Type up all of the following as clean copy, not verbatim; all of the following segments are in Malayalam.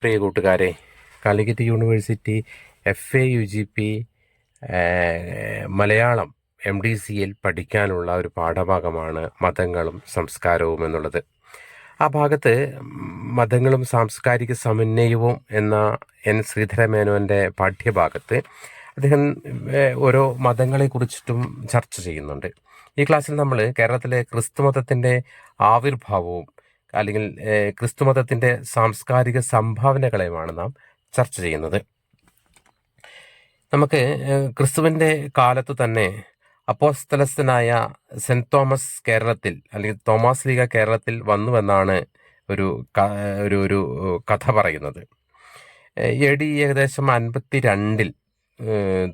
പ്രിയ കൂട്ടുകാരെ, കാലിക്കറ്റ് യൂണിവേഴ്സിറ്റി FAUGP മലയാളം MDCയിൽ പഠിക്കാനുള്ള ഒരു പാഠഭാഗമാണ് മതങ്ങളും സംസ്കാരവും എന്നുള്ളത്. ആ ഭാഗത്ത് മതങ്ങളും സാംസ്കാരിക സമന്വയവും എന്ന ശ്രീധരമേനോൻ്റെ പാഠ്യഭാഗത്ത് അദ്ദേഹം ഓരോ മതങ്ങളെ കുറിച്ചിട്ടും ചർച്ച ചെയ്യുന്നുണ്ട്. ഈ ക്ലാസ്സിൽ നമ്മൾ കേരളത്തിലെ ക്രിസ്തുമതത്തിൻ്റെ ആവിർഭാവവും അല്ലെങ്കിൽ ക്രിസ്തുമതത്തിൻ്റെ സാംസ്കാരിക സംഭാവനകളെയുമാണ് നാം ചർച്ച ചെയ്യുന്നത്. നമുക്ക് ക്രിസ്തുവിൻ്റെ കാലത്ത് തന്നെ അപ്പോസ്തലസ്ഥനായ സെൻറ് തോമസ് കേരളത്തിൽ അല്ലെങ്കിൽ തോമാസ് ലീഗ കേരളത്തിൽ വന്നുവെന്നാണ് ഒരു ഒരു കഥ പറയുന്നത്. AD ഏകദേശം 52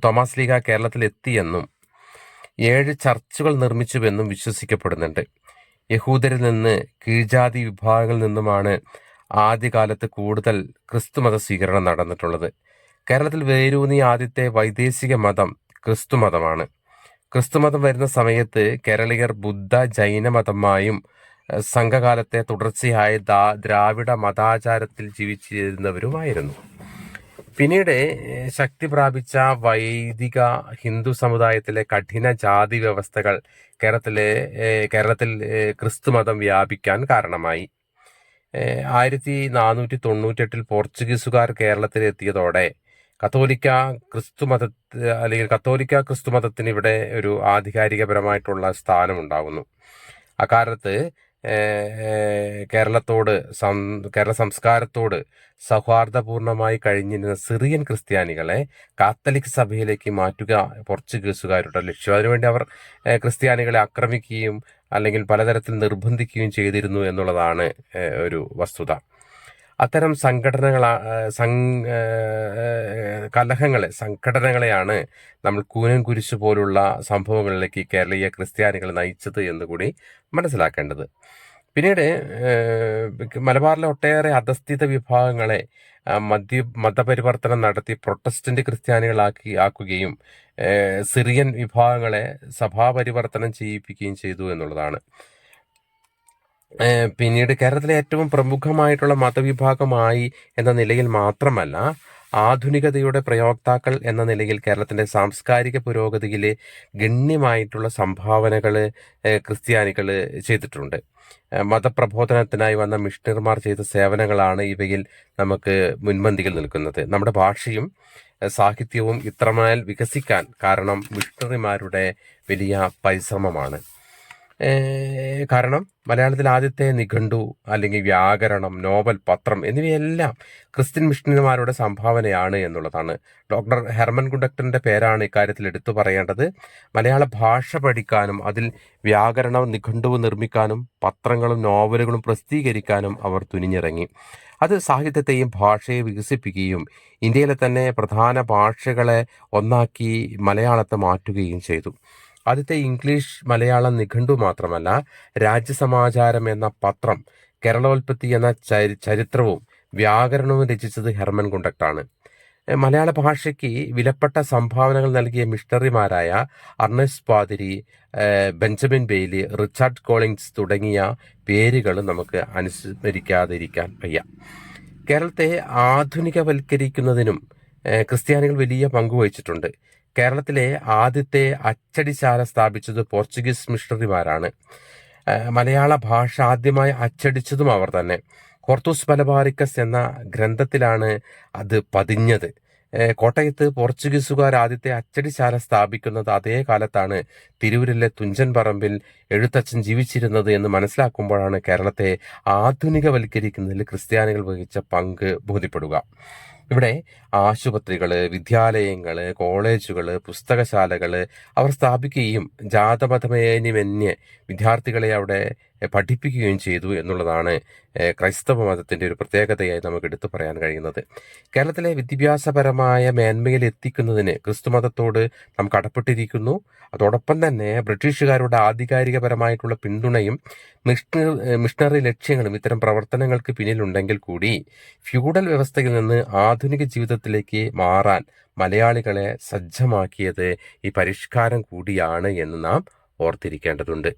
തോമാസ് ലീഗ കേരളത്തിൽ എത്തിയെന്നും 7 ചർച്ചുകൾ നിർമ്മിച്ചുവെന്നും വിശ്വസിക്കപ്പെടുന്നുണ്ട്. യഹൂദരിൽ നിന്ന് കീഴ്ജാതി വിഭാഗങ്ങളിൽ നിന്നുമാണ് ആദ്യകാലത്ത് കൂടുതൽ ക്രിസ്തുമത സ്വീകരണം നടന്നിട്ടുള്ളത്. കേരളത്തിൽ വേരൂന്നിയ ആദ്യത്തെ വൈദേശിക മതം ക്രിസ്തുമതമാണ്. ക്രിസ്തുമതം വരുന്ന സമയത്ത് കേരളീയർ ബുദ്ധ ജൈന മതമായും സംഘകാലത്തെ തുടർച്ചയായ ദ്രാവിഡ മതാചാരത്തിൽ ജീവിച്ചിരുന്നവരുമായിരുന്നു. പിന്നീട് ശക്തി പ്രാപിച്ച വൈദിക ഹിന്ദു സമുദായത്തിലെ കഠിന ജാതി വ്യവസ്ഥകൾ കേരളത്തിൽ ക്രിസ്തുമതം വ്യാപിക്കാൻ കാരണമായി. 1498 പോർച്ചുഗീസുകാർ കേരളത്തിൽ എത്തിയതോടെ കത്തോലിക്ക ക്രിസ്തുമതത്തിന് ഇവിടെ ഒരു ആധികാരികപരമായിട്ടുള്ള സ്ഥാനമുണ്ടാകുന്നു. അക്കാലത്ത് കേരള സംസ്കാരത്തോട് സൗഹാർദ്ദപൂർണമായി കഴിഞ്ഞിരുന്ന സിറിയൻ ക്രിസ്ത്യാനികളെ കാത്തലിക് സഭയിലേക്ക് മാറ്റുക പോർച്ചുഗീസുകാരുടെ ലക്ഷ്യം. അതിനുവേണ്ടി അവർ ക്രിസ്ത്യാനികളെ ആക്രമിക്കുകയും അല്ലെങ്കിൽ പലതരത്തിൽ നിർബന്ധിക്കുകയും ചെയ്തിരുന്നു എന്നുള്ളതാണ് ഒരു വസ്തുത. അത്തരം സംഘടനകളെയാണ് നമ്മൾ കൂനൻ കുരിശ് പോലുള്ള സംഭവങ്ങളിലേക്ക് കേരളീയ ക്രിസ്ത്യാനികൾ നയിച്ചത് എന്നുകൂടി മനസ്സിലാക്കേണ്ടത്. പിന്നീട് മലബാറിലെ ഒട്ടേറെ അധസ്ഥിത വിഭാഗങ്ങളെ മതപരിവർത്തനം നടത്തി പ്രൊട്ടസ്റ്റന്റ് ക്രിസ്ത്യാനികളാക്കുകയും സിറിയൻ വിഭാഗങ്ങളെ സഭാപരിവർത്തനം ചെയ്യിപ്പിക്കുകയും ചെയ്തു എന്നുള്ളതാണ്. പിന്നീട് കേരളത്തിലെ ഏറ്റവും പ്രമുഖമായിട്ടുള്ള മതവിഭാഗമായി എന്ന നിലയിൽ മാത്രമല്ല, ആധുനികതയുടെ പ്രയോക്താക്കൾ എന്ന നിലയിൽ കേരളത്തിൻ്റെ സാംസ്കാരിക പുരോഗതിയിൽ ഗണ്യമായിട്ടുള്ള സംഭാവനകൾ ക്രിസ്ത്യാനികൾ ചെയ്തിട്ടുണ്ട്. മതപ്രബോധനത്തിനായി വന്ന മിഷണറിമാർ ചെയ്ത സേവനങ്ങളാണ് ഇവയിൽ നമുക്ക് മുൻപന്തിയിൽ നിൽക്കുന്നത്. നമ്മുടെ ഭാഷയും സാഹിത്യവും ഇത്രമേൽ വികസിക്കാൻ കാരണം മിഷണറിമാരുടെ വലിയ പരിശ്രമമാണ്. കാരണം മലയാളത്തിൽ ആദ്യത്തെ നിഘണ്ടു അല്ലെങ്കിൽ വ്യാകരണം, നോവൽ, പത്രം എന്നിവയെല്ലാം ക്രിസ്ത്യൻ മിഷണറിമാരുടെ സംഭാവനയാണ് എന്നുള്ളതാണ്. ഡോക്ടർ ഹെർമൻ ഗുണ്ടക്ടറിൻ്റെ പേരാണ് ഇക്കാര്യത്തിൽ എടുത്തു പറയേണ്ടത്. മലയാള ഭാഷ പഠിക്കാനും അതിൽ വ്യാകരണവും നിഘണ്ടുവും നിർമ്മിക്കാനും പത്രങ്ങളും നോവലുകളും പ്രസിദ്ധീകരിക്കാനും അവർ തുനിഞ്ഞിറങ്ങി. അത് സാഹിത്യത്തെയും ഭാഷയെ വികസിപ്പിക്കുകയും ഇന്ത്യയിലെ തന്നെ പ്രധാന ഭാഷകളെ ഒന്നാക്കി മലയാളത്തെ മാറ്റുകയും ചെയ്തു. ആദ്യത്തെ ഇംഗ്ലീഷ് മലയാളം നിഘണ്ടു മാത്രമല്ല, രാജ്യസമാചാരം എന്ന പത്രം, കേരളോൽപ്പത്തി എന്ന ചരിത്രവും വ്യാകരണവും രചിച്ചത് ഹെർമൻ ഗുണ്ടക്ടാണ്. മലയാള ഭാഷയ്ക്ക് വിലപ്പെട്ട സംഭാവനകൾ നൽകിയ മിഷണറിമാരായ അർണസ്റ്റ് പാതിരി, ബെഞ്ചമിൻ ബെയ്ലി, റിച്ചാർഡ് കോളിൻസ് തുടങ്ങിയ പേരുകൾ നമുക്ക് അനുസ്മരിക്കാതിരിക്കാൻ വയ്യ. കേരളത്തെ ആധുനികവൽക്കരിക്കുന്നതിനും ക്രിസ്ത്യാനികൾ വലിയ പങ്കുവഹിച്ചിട്ടുണ്ട്. കേരളത്തിലെ ആദ്യത്തെ അച്ചടിശാല സ്ഥാപിച്ചത് പോർച്ചുഗീസ് മിഷണറിമാരാണ്. മലയാള ഭാഷ ആദ്യമായി അച്ചടിച്ചതും അവർ തന്നെ. ഹോർത്തൂസ് മലബാറിക്കസ് എന്ന ഗ്രന്ഥത്തിലാണ് അത് പതിഞ്ഞത്. കോട്ടയത്ത് പോർച്ചുഗീസുകാർ ആദ്യത്തെ അച്ചടിശാല സ്ഥാപിക്കുന്നത് അതേ കാലത്താണ് തിരൂരിലെ തുഞ്ചൻ പറമ്പിൽ എഴുത്തച്ഛൻ ജീവിച്ചിരുന്നത് എന്ന് മനസ്സിലാക്കുമ്പോഴാണ് കേരളത്തെ ആധുനികവൽക്കരിക്കുന്നതിൽ ക്രിസ്ത്യാനികൾ വഹിച്ച പങ്ക് ബോധ്യപ്പെടുക. ഇവിടെ ആശുപത്രികൾ, വിദ്യാലയങ്ങൾ, കോളേജുകൾ, പുസ്തകശാലകൾ അവർ സ്ഥാപിക്കുകയും ജാതമതമേന്യമന്യേ വിദ്യാർത്ഥികളെ അവിടെ പഠിപ്പിക്കുകയും ചെയ്തു എന്നുള്ളതാണ് ക്രൈസ്തവ മതത്തിൻ്റെ ഒരു പ്രത്യേകതയായി നമുക്ക് എടുത്തു പറയാൻ കഴിയുന്നത്. കേരളത്തിലെ വിദ്യാഭ്യാസപരമായ മേന്മയിൽ എത്തിക്കുന്നതിന് ക്രിസ്തുമതത്തോട് നാം കടപ്പെട്ടിരിക്കുന്നു. അതോടൊപ്പം തന്നെ ബ്രിട്ടീഷുകാരുടെ ആധികാരികപരമായിട്ടുള്ള പിന്തുണയും മിഷണറി ലക്ഷ്യങ്ങളും ഇത്തരം പ്രവർത്തനങ്ങൾക്ക് പിന്നിലുണ്ടെങ്കിൽ കൂടി ഫ്യൂഡൽ വ്യവസ്ഥയിൽ നിന്ന് ആധുനിക ജീവിതത്തിലേക്ക് മാറാൻ മലയാളികളെ സജ്ജമാക്കിയത് ഈ പരിഷ്കാരം കൂടിയാണ് എന്ന് നാം ഓർത്തിരിക്കേണ്ടതുണ്ട്.